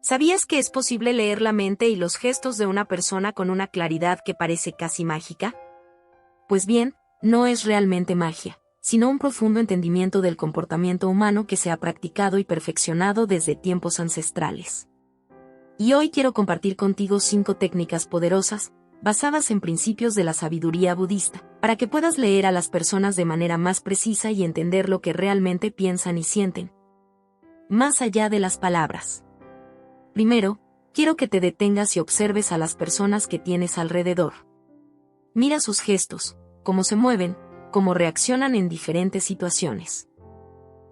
¿Sabías que es posible leer la mente y los gestos de una persona con una claridad que parece casi mágica? Pues bien, no es realmente magia, sino un profundo entendimiento del comportamiento humano que se ha practicado y perfeccionado desde tiempos ancestrales. Y hoy quiero compartir contigo 5 técnicas poderosas, basadas en principios de la sabiduría budista, para que puedas leer a las personas de manera más precisa y entender lo que realmente piensan y sienten, más allá de las palabras. Primero, quiero que te detengas y observes a las personas que tienes alrededor. Mira sus gestos, cómo se mueven, cómo reaccionan en diferentes situaciones.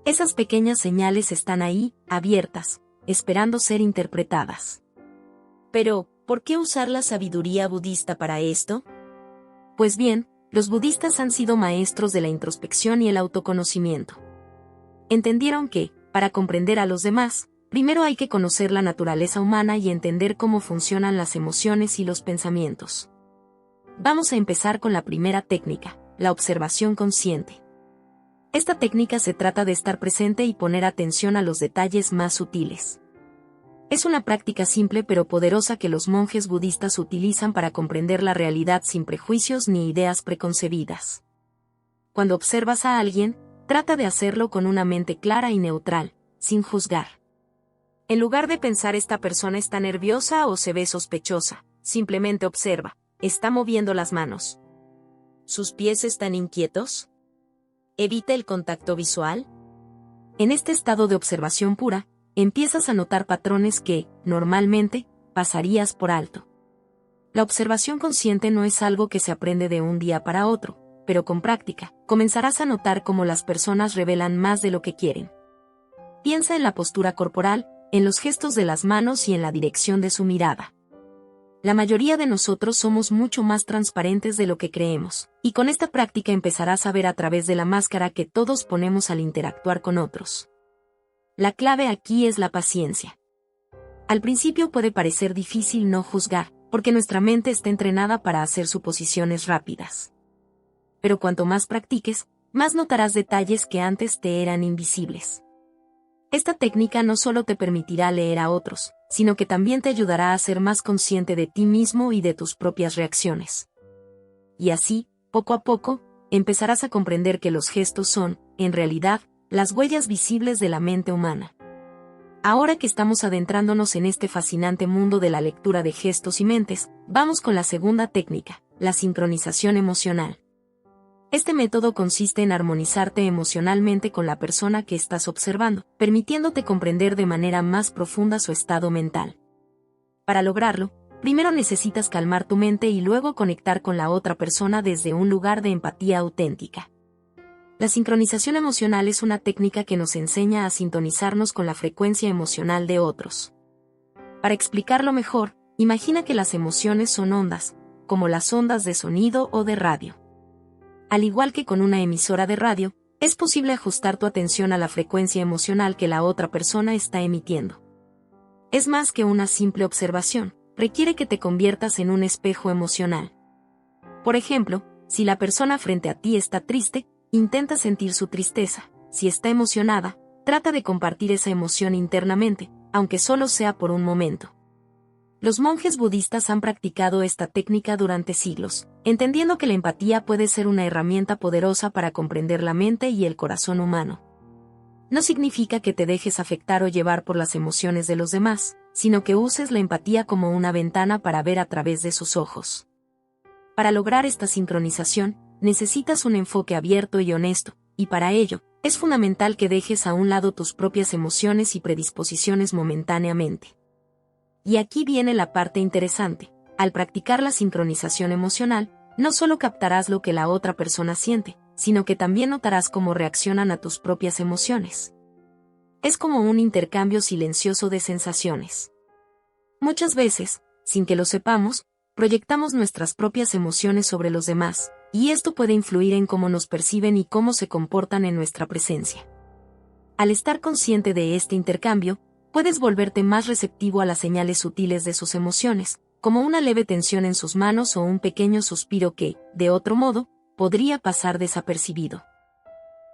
Esas pequeñas señales están ahí, abiertas, esperando ser interpretadas. Pero, ¿por qué usar la sabiduría budista para esto? Pues bien, los budistas han sido maestros de la introspección y el autoconocimiento. Entendieron que, para comprender a los demás, primero hay que conocer la naturaleza humana y entender cómo funcionan las emociones y los pensamientos. Vamos a empezar con la primera técnica, la observación consciente. Esta técnica se trata de estar presente y poner atención a los detalles más sutiles. Es una práctica simple pero poderosa que los monjes budistas utilizan para comprender la realidad sin prejuicios ni ideas preconcebidas. Cuando observas a alguien, trata de hacerlo con una mente clara y neutral, sin juzgar. En lugar de pensar esta persona está nerviosa o se ve sospechosa, simplemente observa, ¿está moviendo las manos? ¿Sus pies están inquietos? ¿Evita el contacto visual? En este estado de observación pura, empiezas a notar patrones que, normalmente, pasarías por alto. La observación consciente no es algo que se aprende de un día para otro, pero con práctica, comenzarás a notar cómo las personas revelan más de lo que quieren. Piensa en la postura corporal, en los gestos de las manos y en la dirección de su mirada. La mayoría de nosotros somos mucho más transparentes de lo que creemos, y con esta práctica empezarás a ver a través de la máscara que todos ponemos al interactuar con otros. La clave aquí es la paciencia. Al principio puede parecer difícil no juzgar, porque nuestra mente está entrenada para hacer suposiciones rápidas. Pero cuanto más practiques, más notarás detalles que antes te eran invisibles. Esta técnica no solo te permitirá leer a otros, sino que también te ayudará a ser más consciente de ti mismo y de tus propias reacciones. Y así, poco a poco, empezarás a comprender que los gestos son, en realidad, las huellas visibles de la mente humana. Ahora que estamos adentrándonos en este fascinante mundo de la lectura de gestos y mentes, vamos con la segunda técnica, la sincronización emocional. Este método consiste en armonizarte emocionalmente con la persona que estás observando, permitiéndote comprender de manera más profunda su estado mental. Para lograrlo, primero necesitas calmar tu mente y luego conectar con la otra persona desde un lugar de empatía auténtica. La sincronización emocional es una técnica que nos enseña a sintonizarnos con la frecuencia emocional de otros. Para explicarlo mejor, imagina que las emociones son ondas, como las ondas de sonido o de radio. Al igual que con una emisora de radio, es posible ajustar tu atención a la frecuencia emocional que la otra persona está emitiendo. Es más que una simple observación, requiere que te conviertas en un espejo emocional. Por ejemplo, si la persona frente a ti está triste, intenta sentir su tristeza. Si está emocionada, trata de compartir esa emoción internamente, aunque solo sea por un momento. Los monjes budistas han practicado esta técnica durante siglos, entendiendo que la empatía puede ser una herramienta poderosa para comprender la mente y el corazón humano. No significa que te dejes afectar o llevar por las emociones de los demás, sino que uses la empatía como una ventana para ver a través de sus ojos. Para lograr esta sincronización, necesitas un enfoque abierto y honesto, y para ello, es fundamental que dejes a un lado tus propias emociones y predisposiciones momentáneamente. Y aquí viene la parte interesante. Al practicar la sincronización emocional, no solo captarás lo que la otra persona siente, sino que también notarás cómo reaccionan a tus propias emociones. Es como un intercambio silencioso de sensaciones. Muchas veces, sin que lo sepamos, proyectamos nuestras propias emociones sobre los demás, y esto puede influir en cómo nos perciben y cómo se comportan en nuestra presencia. Al estar consciente de este intercambio, puedes volverte más receptivo a las señales sutiles de sus emociones, como una leve tensión en sus manos o un pequeño suspiro que, de otro modo, podría pasar desapercibido.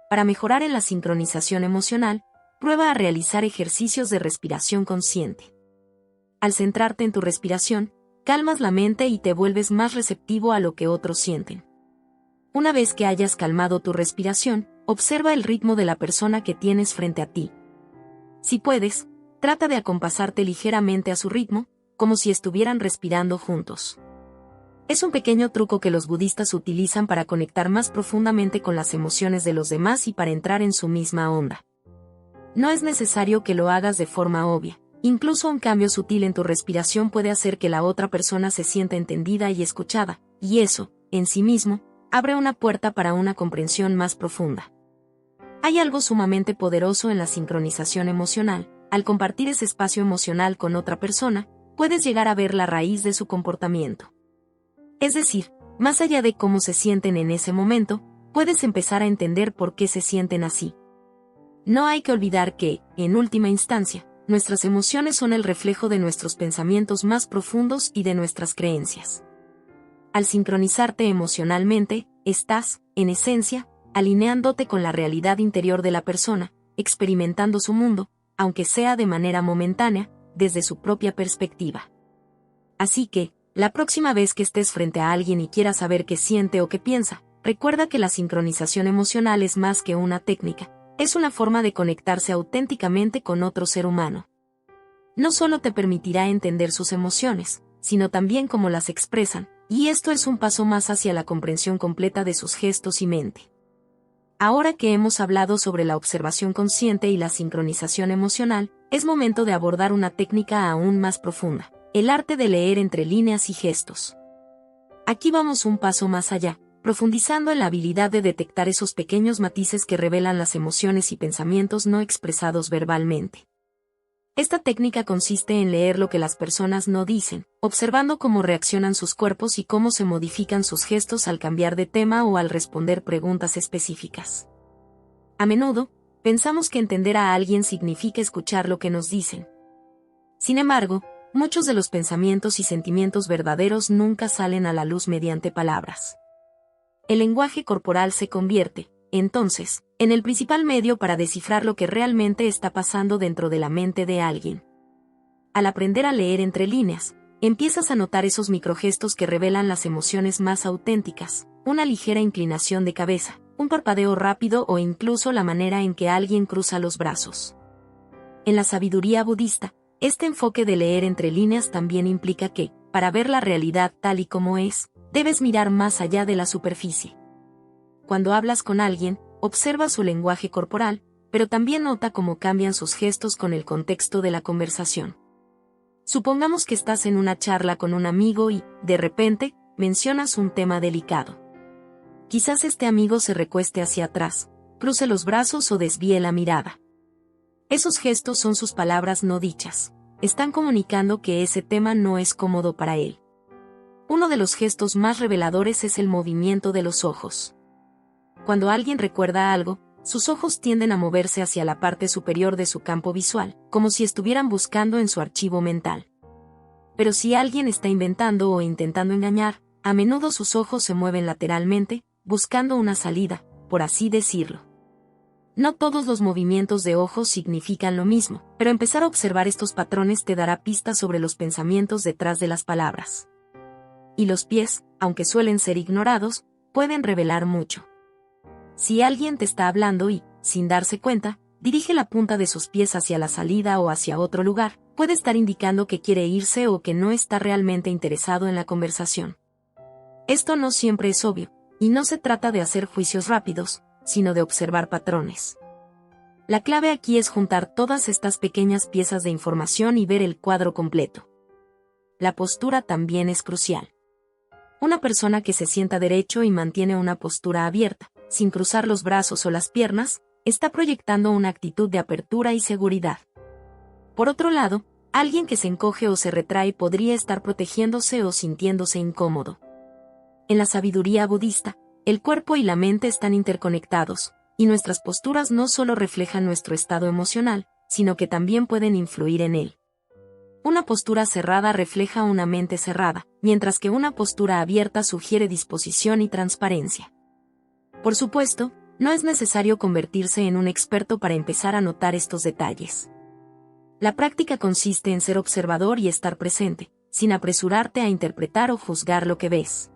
Para mejorar en la sincronización emocional, prueba a realizar ejercicios de respiración consciente. Al centrarte en tu respiración, calmas la mente y te vuelves más receptivo a lo que otros sienten. Una vez que hayas calmado tu respiración, observa el ritmo de la persona que tienes frente a ti. Si puedes, trata de acompasarte ligeramente a su ritmo, como si estuvieran respirando juntos. Es un pequeño truco que los budistas utilizan para conectar más profundamente con las emociones de los demás y para entrar en su misma onda. No es necesario que lo hagas de forma obvia. Incluso un cambio sutil en tu respiración puede hacer que la otra persona se sienta entendida y escuchada, y eso, en sí mismo, abre una puerta para una comprensión más profunda. Hay algo sumamente poderoso en la sincronización emocional. Al compartir ese espacio emocional con otra persona, puedes llegar a ver la raíz de su comportamiento. Es decir, más allá de cómo se sienten en ese momento, puedes empezar a entender por qué se sienten así. No hay que olvidar que, en última instancia, nuestras emociones son el reflejo de nuestros pensamientos más profundos y de nuestras creencias. Al sincronizarte emocionalmente, estás, en esencia, alineándote con la realidad interior de la persona, experimentando su mundo, aunque sea de manera momentánea, desde su propia perspectiva. Así que, la próxima vez que estés frente a alguien y quieras saber qué siente o qué piensa, recuerda que la sincronización emocional es más que una técnica. Es una forma de conectarse auténticamente con otro ser humano. No solo te permitirá entender sus emociones, sino también cómo las expresan, y esto es un paso más hacia la comprensión completa de sus gestos y mente. Ahora que hemos hablado sobre la observación consciente y la sincronización emocional, es momento de abordar una técnica aún más profunda, el arte de leer entre líneas y gestos. Aquí vamos un paso más allá, profundizando en la habilidad de detectar esos pequeños matices que revelan las emociones y pensamientos no expresados verbalmente. Esta técnica consiste en leer lo que las personas no dicen, observando cómo reaccionan sus cuerpos y cómo se modifican sus gestos al cambiar de tema o al responder preguntas específicas. A menudo, pensamos que entender a alguien significa escuchar lo que nos dicen. Sin embargo, muchos de los pensamientos y sentimientos verdaderos nunca salen a la luz mediante palabras. El lenguaje corporal se convierte, entonces, en el principal medio para descifrar lo que realmente está pasando dentro de la mente de alguien. Al aprender a leer entre líneas, empiezas a notar esos microgestos que revelan las emociones más auténticas, una ligera inclinación de cabeza, un parpadeo rápido o incluso la manera en que alguien cruza los brazos. En la sabiduría budista, este enfoque de leer entre líneas también implica que, para ver la realidad tal y como es, debes mirar más allá de la superficie. Cuando hablas con alguien, observa su lenguaje corporal, pero también nota cómo cambian sus gestos con el contexto de la conversación. Supongamos que estás en una charla con un amigo y, de repente, mencionas un tema delicado. Quizás este amigo se recueste hacia atrás, cruce los brazos o desvíe la mirada. Esos gestos son sus palabras no dichas. Están comunicando que ese tema no es cómodo para él. Uno de los gestos más reveladores es el movimiento de los ojos. Cuando alguien recuerda algo, sus ojos tienden a moverse hacia la parte superior de su campo visual, como si estuvieran buscando en su archivo mental. Pero si alguien está inventando o intentando engañar, a menudo sus ojos se mueven lateralmente, buscando una salida, por así decirlo. No todos los movimientos de ojos significan lo mismo, pero empezar a observar estos patrones te dará pistas sobre los pensamientos detrás de las palabras. Y los pies, aunque suelen ser ignorados, pueden revelar mucho. Si alguien te está hablando y, sin darse cuenta, dirige la punta de sus pies hacia la salida o hacia otro lugar, puede estar indicando que quiere irse o que no está realmente interesado en la conversación. Esto no siempre es obvio, y no se trata de hacer juicios rápidos, sino de observar patrones. La clave aquí es juntar todas estas pequeñas piezas de información y ver el cuadro completo. La postura también es crucial. Una persona que se sienta derecho y mantiene una postura abierta, sin cruzar los brazos o las piernas, está proyectando una actitud de apertura y seguridad. Por otro lado, alguien que se encoge o se retrae podría estar protegiéndose o sintiéndose incómodo. En la sabiduría budista, el cuerpo y la mente están interconectados, y nuestras posturas no solo reflejan nuestro estado emocional, sino que también pueden influir en él. Una postura cerrada refleja una mente cerrada, mientras que una postura abierta sugiere disposición y transparencia. Por supuesto, no es necesario convertirse en un experto para empezar a notar estos detalles. La práctica consiste en ser observador y estar presente, sin apresurarte a interpretar o juzgar lo que ves.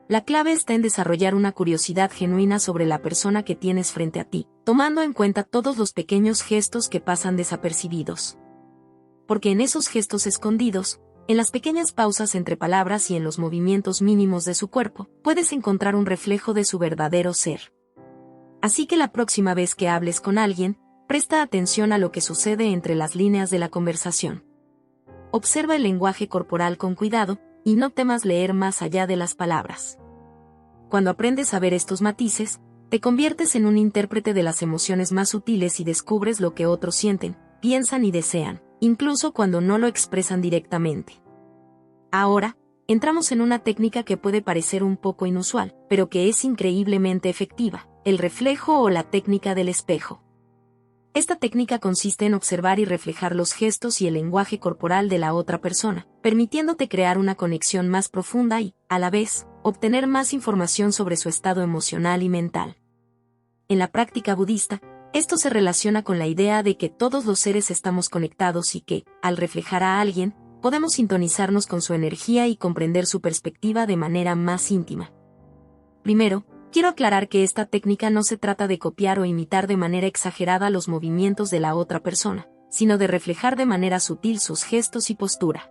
La clave está en desarrollar una curiosidad genuina sobre la persona que tienes frente a ti, tomando en cuenta todos los pequeños gestos que pasan desapercibidos. Porque en esos gestos escondidos, en las pequeñas pausas entre palabras y en los movimientos mínimos de su cuerpo, puedes encontrar un reflejo de su verdadero ser. Así que la próxima vez que hables con alguien, presta atención a lo que sucede entre las líneas de la conversación. Observa el lenguaje corporal con cuidado, y no temas leer más allá de las palabras. Cuando aprendes a ver estos matices, te conviertes en un intérprete de las emociones más sutiles y descubres lo que otros sienten, piensan y desean, incluso cuando no lo expresan directamente. Ahora, entramos en una técnica que puede parecer un poco inusual, pero que es increíblemente efectiva, el reflejo o la técnica del espejo. Esta técnica consiste en observar y reflejar los gestos y el lenguaje corporal de la otra persona, permitiéndote crear una conexión más profunda y, a la vez, obtener más información sobre su estado emocional y mental. En la práctica budista, esto se relaciona con la idea de que todos los seres estamos conectados y que, al reflejar a alguien, podemos sintonizarnos con su energía y comprender su perspectiva de manera más íntima. Primero, quiero aclarar que esta técnica no se trata de copiar o imitar de manera exagerada los movimientos de la otra persona, sino de reflejar de manera sutil sus gestos y postura.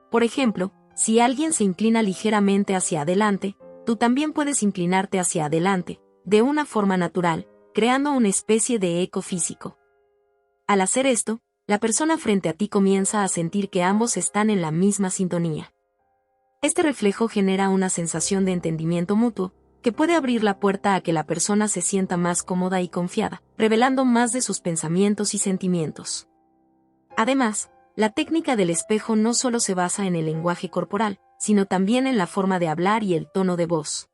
Por ejemplo, si alguien se inclina ligeramente hacia adelante, tú también puedes inclinarte hacia adelante, de una forma natural, creando una especie de eco físico. Al hacer esto, la persona frente a ti comienza a sentir que ambos están en la misma sintonía. Este reflejo genera una sensación de entendimiento mutuo, que puede abrir la puerta a que la persona se sienta más cómoda y confiada, revelando más de sus pensamientos y sentimientos. Además, la técnica del espejo no solo se basa en el lenguaje corporal, sino también en la forma de hablar y el tono de voz.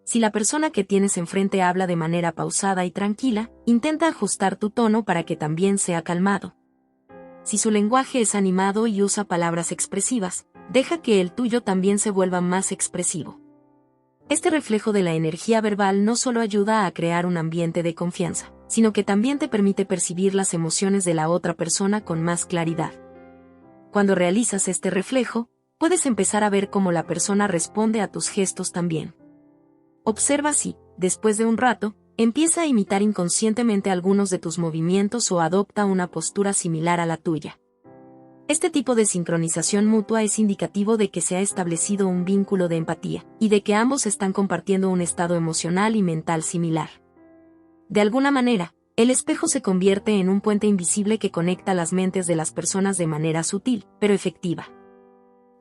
Si la persona que tienes enfrente habla de manera pausada y tranquila, intenta ajustar tu tono para que también sea calmado. Si su lenguaje es animado y usa palabras expresivas, deja que el tuyo también se vuelva más expresivo. Este reflejo de la energía verbal no solo ayuda a crear un ambiente de confianza, sino que también te permite percibir las emociones de la otra persona con más claridad. Cuando realizas este reflejo, puedes empezar a ver cómo la persona responde a tus gestos también. Observa si, después de un rato, empieza a imitar inconscientemente algunos de tus movimientos o adopta una postura similar a la tuya. Este tipo de sincronización mutua es indicativo de que se ha establecido un vínculo de empatía, y de que ambos están compartiendo un estado emocional y mental similar. De alguna manera, el espejo se convierte en un puente invisible que conecta las mentes de las personas de manera sutil, pero efectiva.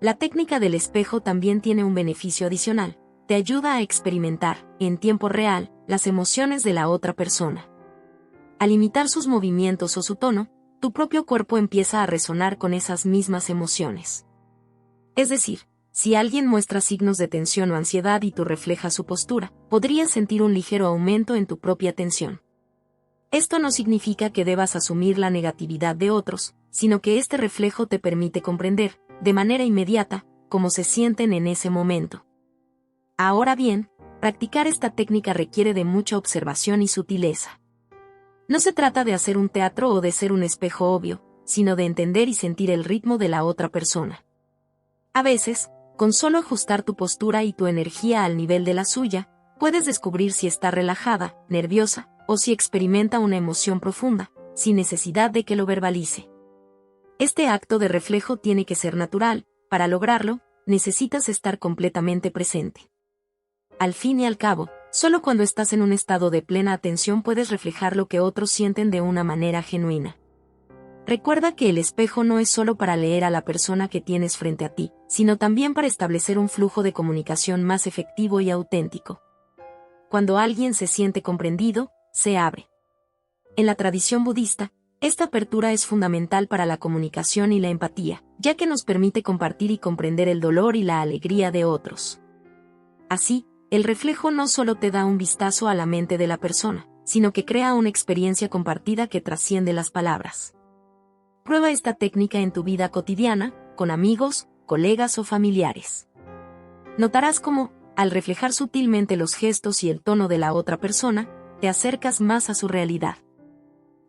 La técnica del espejo también tiene un beneficio adicional: te ayuda a experimentar, en tiempo real, las emociones de la otra persona. Al imitar sus movimientos o su tono, tu propio cuerpo empieza a resonar con esas mismas emociones. Es decir, si alguien muestra signos de tensión o ansiedad y tú reflejas su postura, podrías sentir un ligero aumento en tu propia tensión. Esto no significa que debas asumir la negatividad de otros, sino que este reflejo te permite comprender, de manera inmediata, cómo se sienten en ese momento. Ahora bien, practicar esta técnica requiere de mucha observación y sutileza. No se trata de hacer un teatro o de ser un espejo obvio, sino de entender y sentir el ritmo de la otra persona. A veces, con solo ajustar tu postura y tu energía al nivel de la suya, puedes descubrir si está relajada, nerviosa, o si experimenta una emoción profunda, sin necesidad de que lo verbalice. Este acto de reflejo tiene que ser natural. Para lograrlo, necesitas estar completamente presente. Al fin y al cabo, solo cuando estás en un estado de plena atención puedes reflejar lo que otros sienten de una manera genuina. Recuerda que el espejo no es solo para leer a la persona que tienes frente a ti, sino también para establecer un flujo de comunicación más efectivo y auténtico. Cuando alguien se siente comprendido, se abre. En la tradición budista, esta apertura es fundamental para la comunicación y la empatía, ya que nos permite compartir y comprender el dolor y la alegría de otros. Así, el reflejo no solo te da un vistazo a la mente de la persona, sino que crea una experiencia compartida que trasciende las palabras. Prueba esta técnica en tu vida cotidiana, con amigos, colegas o familiares. Notarás cómo, al reflejar sutilmente los gestos y el tono de la otra persona, te acercas más a su realidad.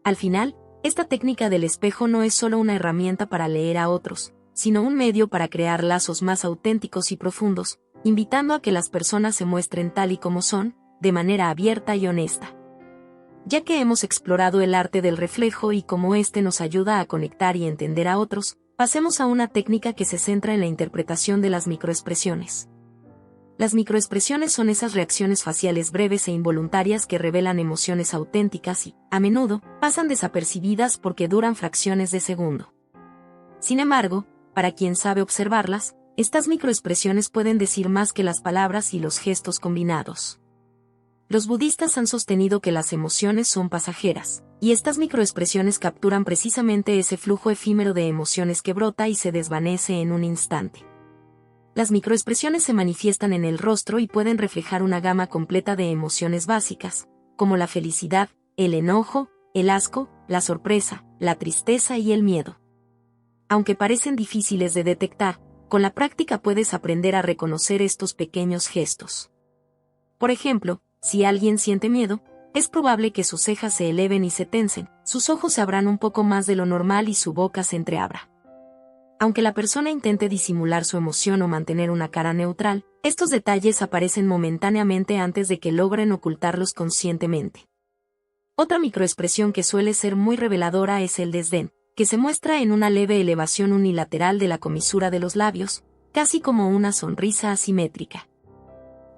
Al final, Esta técnica del espejo no es solo una herramienta para leer a otros, sino un medio para crear lazos más auténticos y profundos, invitando a que las personas se muestren tal y como son, de manera abierta y honesta. Ya que hemos explorado el arte del reflejo y cómo éste nos ayuda a conectar y entender a otros, pasemos a una técnica que se centra en la interpretación de las microexpresiones. Las microexpresiones son esas reacciones faciales breves e involuntarias que revelan emociones auténticas y, a menudo, pasan desapercibidas porque duran fracciones de segundo. Sin embargo, para quien sabe observarlas, estas microexpresiones pueden decir más que las palabras y los gestos combinados. Los budistas han sostenido que las emociones son pasajeras, y estas microexpresiones capturan precisamente ese flujo efímero de emociones que brota y se desvanece en un instante. Las microexpresiones se manifiestan en el rostro y pueden reflejar una gama completa de emociones básicas, como la felicidad, el enojo, el asco, la sorpresa, la tristeza y el miedo. Aunque parecen difíciles de detectar, con la práctica puedes aprender a reconocer estos pequeños gestos. Por ejemplo, si alguien siente miedo, es probable que sus cejas se eleven y se tensen, sus ojos se abran un poco más de lo normal y su boca se entreabra. Aunque la persona intente disimular su emoción o mantener una cara neutral, estos detalles aparecen momentáneamente antes de que logren ocultarlos conscientemente. Otra microexpresión que suele ser muy reveladora es el desdén, que se muestra en una leve elevación unilateral de la comisura de los labios, casi como una sonrisa asimétrica.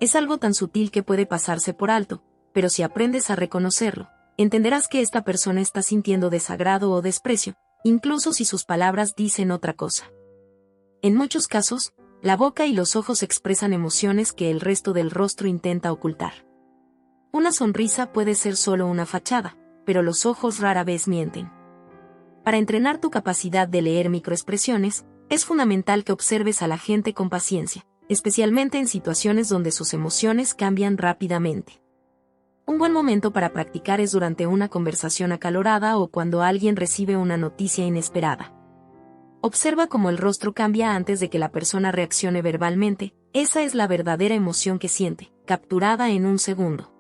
Es algo tan sutil que puede pasarse por alto, pero si aprendes a reconocerlo, entenderás que esta persona está sintiendo desagrado o desprecio, incluso si sus palabras dicen otra cosa. En muchos casos, la boca y los ojos expresan emociones que el resto del rostro intenta ocultar. Una sonrisa puede ser solo una fachada, pero los ojos rara vez mienten. Para entrenar tu capacidad de leer microexpresiones, es fundamental que observes a la gente con paciencia, especialmente en situaciones donde sus emociones cambian rápidamente. Un buen momento para practicar es durante una conversación acalorada o cuando alguien recibe una noticia inesperada. Observa cómo el rostro cambia antes de que la persona reaccione verbalmente, esa es la verdadera emoción que siente, capturada en un segundo.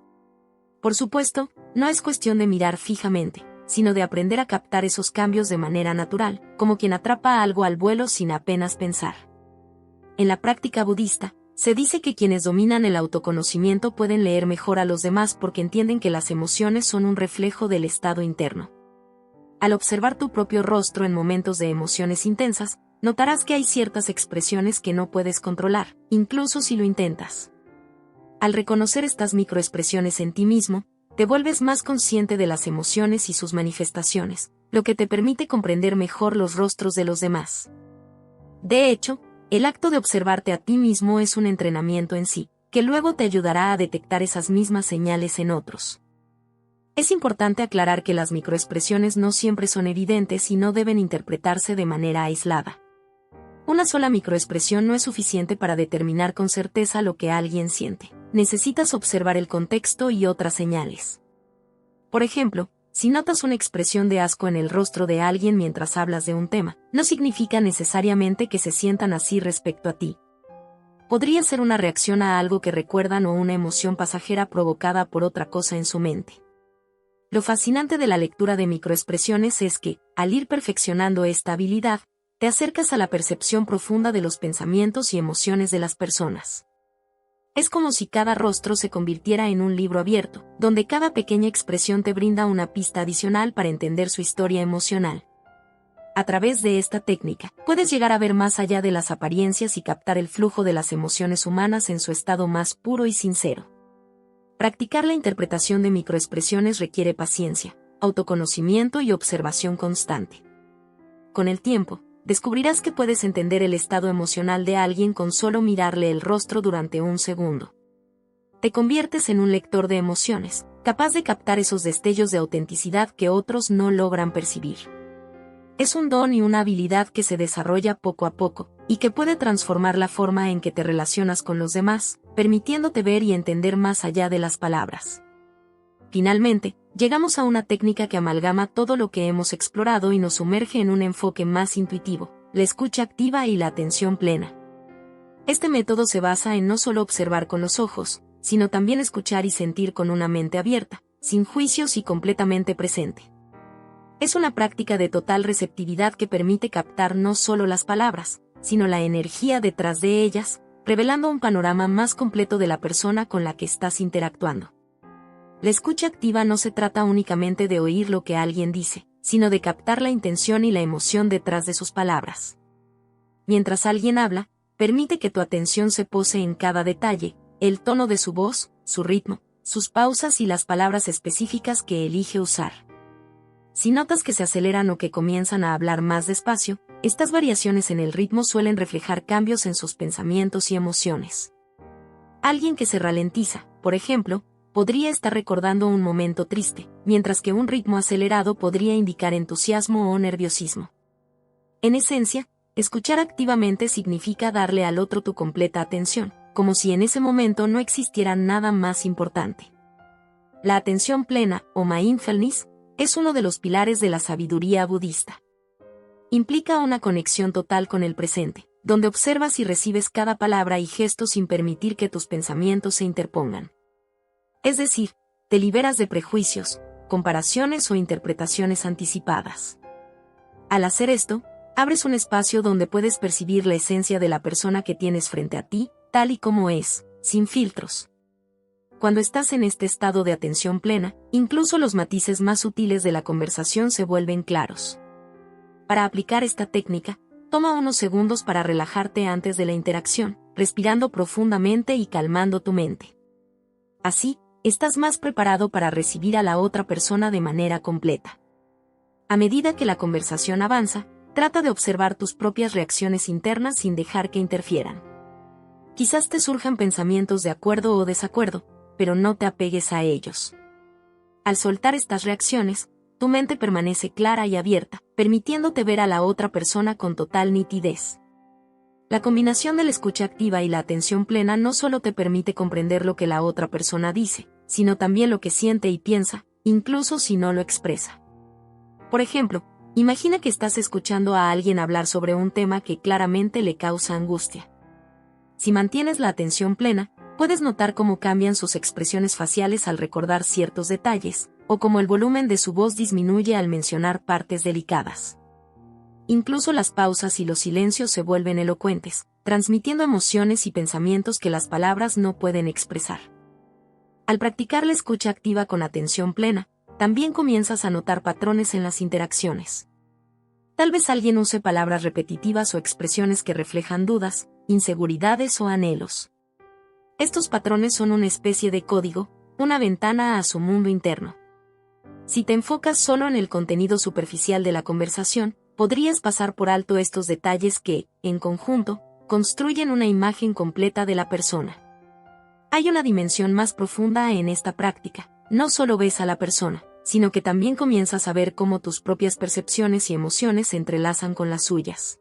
Por supuesto, no es cuestión de mirar fijamente, sino de aprender a captar esos cambios de manera natural, como quien atrapa algo al vuelo sin apenas pensar. En la práctica budista, se dice que quienes dominan el autoconocimiento pueden leer mejor a los demás porque entienden que las emociones son un reflejo del estado interno. Al observar tu propio rostro en momentos de emociones intensas, notarás que hay ciertas expresiones que no puedes controlar, incluso si lo intentas. Al reconocer estas microexpresiones en ti mismo, te vuelves más consciente de las emociones y sus manifestaciones, lo que te permite comprender mejor los rostros de los demás. De hecho, el acto de observarte a ti mismo es un entrenamiento en sí, que luego te ayudará a detectar esas mismas señales en otros. Es importante aclarar que las microexpresiones no siempre son evidentes y no deben interpretarse de manera aislada. Una sola microexpresión no es suficiente para determinar con certeza lo que alguien siente. Necesitas observar el contexto y otras señales. Por ejemplo, si notas una expresión de asco en el rostro de alguien mientras hablas de un tema, no significa necesariamente que se sientan así respecto a ti. Podría ser una reacción a algo que recuerdan o una emoción pasajera provocada por otra cosa en su mente. Lo fascinante de la lectura de microexpresiones es que, al ir perfeccionando esta habilidad, te acercas a la percepción profunda de los pensamientos y emociones de las personas. Es como si cada rostro se convirtiera en un libro abierto, donde cada pequeña expresión te brinda una pista adicional para entender su historia emocional. A través de esta técnica, puedes llegar a ver más allá de las apariencias y captar el flujo de las emociones humanas en su estado más puro y sincero. Practicar la interpretación de microexpresiones requiere paciencia, autoconocimiento y observación constante. Con el tiempo, descubrirás que puedes entender el estado emocional de alguien con solo mirarle el rostro durante un segundo. Te conviertes en un lector de emociones, capaz de captar esos destellos de autenticidad que otros no logran percibir. Es un don y una habilidad que se desarrolla poco a poco, y que puede transformar la forma en que te relacionas con los demás, permitiéndote ver y entender más allá de las palabras. Finalmente, llegamos a una técnica que amalgama todo lo que hemos explorado y nos sumerge en un enfoque más intuitivo, la escucha activa y la atención plena. Este método se basa en no solo observar con los ojos, sino también escuchar y sentir con una mente abierta, sin juicios y completamente presente. Es una práctica de total receptividad que permite captar no solo las palabras, sino la energía detrás de ellas, revelando un panorama más completo de la persona con la que estás interactuando. La escucha activa no se trata únicamente de oír lo que alguien dice, sino de captar la intención y la emoción detrás de sus palabras. Mientras alguien habla, permite que tu atención se pose en cada detalle, el tono de su voz, su ritmo, sus pausas y las palabras específicas que elige usar. Si notas que se aceleran o que comienzan a hablar más despacio, estas variaciones en el ritmo suelen reflejar cambios en sus pensamientos y emociones. Alguien que se ralentiza, por ejemplo, podría estar recordando un momento triste, mientras que un ritmo acelerado podría indicar entusiasmo o nerviosismo. En esencia, escuchar activamente significa darle al otro tu completa atención, como si en ese momento no existiera nada más importante. La atención plena, o mindfulness, es uno de los pilares de la sabiduría budista. Implica una conexión total con el presente, donde observas y recibes cada palabra y gesto sin permitir que tus pensamientos se interpongan. Es decir, te liberas de prejuicios, comparaciones o interpretaciones anticipadas. Al hacer esto, abres un espacio donde puedes percibir la esencia de la persona que tienes frente a ti, tal y como es, sin filtros. Cuando estás en este estado de atención plena, incluso los matices más sutiles de la conversación se vuelven claros. Para aplicar esta técnica, toma unos segundos para relajarte antes de la interacción, respirando profundamente y calmando tu mente. Así, estás más preparado para recibir a la otra persona de manera completa. A medida que la conversación avanza, trata de observar tus propias reacciones internas sin dejar que interfieran. Quizás te surjan pensamientos de acuerdo o desacuerdo, pero no te apegues a ellos. Al soltar estas reacciones, tu mente permanece clara y abierta, permitiéndote ver a la otra persona con total nitidez. La combinación de la escucha activa y la atención plena no solo te permite comprender lo que la otra persona dice, sino también lo que siente y piensa, incluso si no lo expresa. Por ejemplo, imagina que estás escuchando a alguien hablar sobre un tema que claramente le causa angustia. Si mantienes la atención plena, puedes notar cómo cambian sus expresiones faciales al recordar ciertos detalles, o cómo el volumen de su voz disminuye al mencionar partes delicadas. Incluso las pausas y los silencios se vuelven elocuentes, transmitiendo emociones y pensamientos que las palabras no pueden expresar. Al practicar la escucha activa con atención plena, también comienzas a notar patrones en las interacciones. Tal vez alguien use palabras repetitivas o expresiones que reflejan dudas, inseguridades o anhelos. Estos patrones son una especie de código, una ventana a su mundo interno. Si te enfocas solo en el contenido superficial de la conversación, podrías pasar por alto estos detalles que, en conjunto, construyen una imagen completa de la persona. Hay una dimensión más profunda en esta práctica. No solo ves a la persona, sino que también comienzas a ver cómo tus propias percepciones y emociones se entrelazan con las suyas.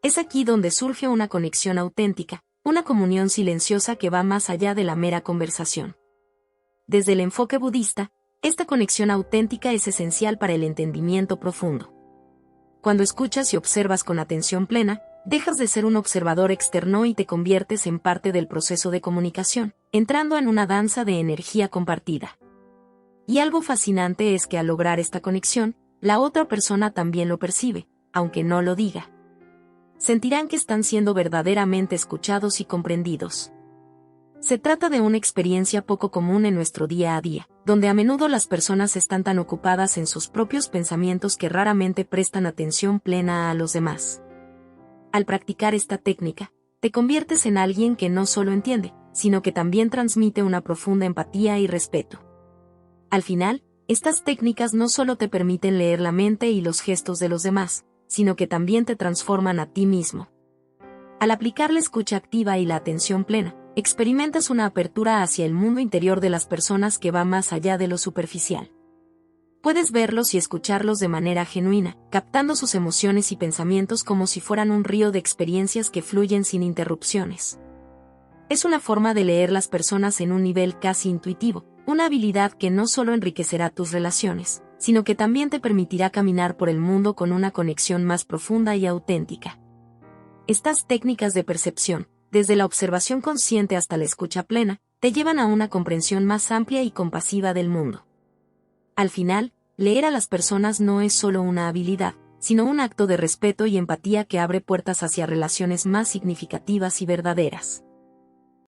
Es aquí donde surge una conexión auténtica, una comunión silenciosa que va más allá de la mera conversación. Desde el enfoque budista, esta conexión auténtica es esencial para el entendimiento profundo. Cuando escuchas y observas con atención plena, dejas de ser un observador externo y te conviertes en parte del proceso de comunicación, entrando en una danza de energía compartida. Y algo fascinante es que al lograr esta conexión, la otra persona también lo percibe, aunque no lo diga. Sentirán que están siendo verdaderamente escuchados y comprendidos. Se trata de una experiencia poco común en nuestro día a día, donde a menudo las personas están tan ocupadas en sus propios pensamientos que raramente prestan atención plena a los demás. Al practicar esta técnica, te conviertes en alguien que no solo entiende, sino que también transmite una profunda empatía y respeto. Al final, estas técnicas no solo te permiten leer la mente y los gestos de los demás, sino que también te transforman a ti mismo. Al aplicar la escucha activa y la atención plena, experimentas una apertura hacia el mundo interior de las personas que va más allá de lo superficial. Puedes verlos y escucharlos de manera genuina, captando sus emociones y pensamientos como si fueran un río de experiencias que fluyen sin interrupciones. Es una forma de leer las personas en un nivel casi intuitivo, una habilidad que no solo enriquecerá tus relaciones, sino que también te permitirá caminar por el mundo con una conexión más profunda y auténtica. Estas técnicas de percepción, desde la observación consciente hasta la escucha plena, te llevan a una comprensión más amplia y compasiva del mundo. Al final, Leer a las personas no es solo una habilidad, sino un acto de respeto y empatía que abre puertas hacia relaciones más significativas y verdaderas.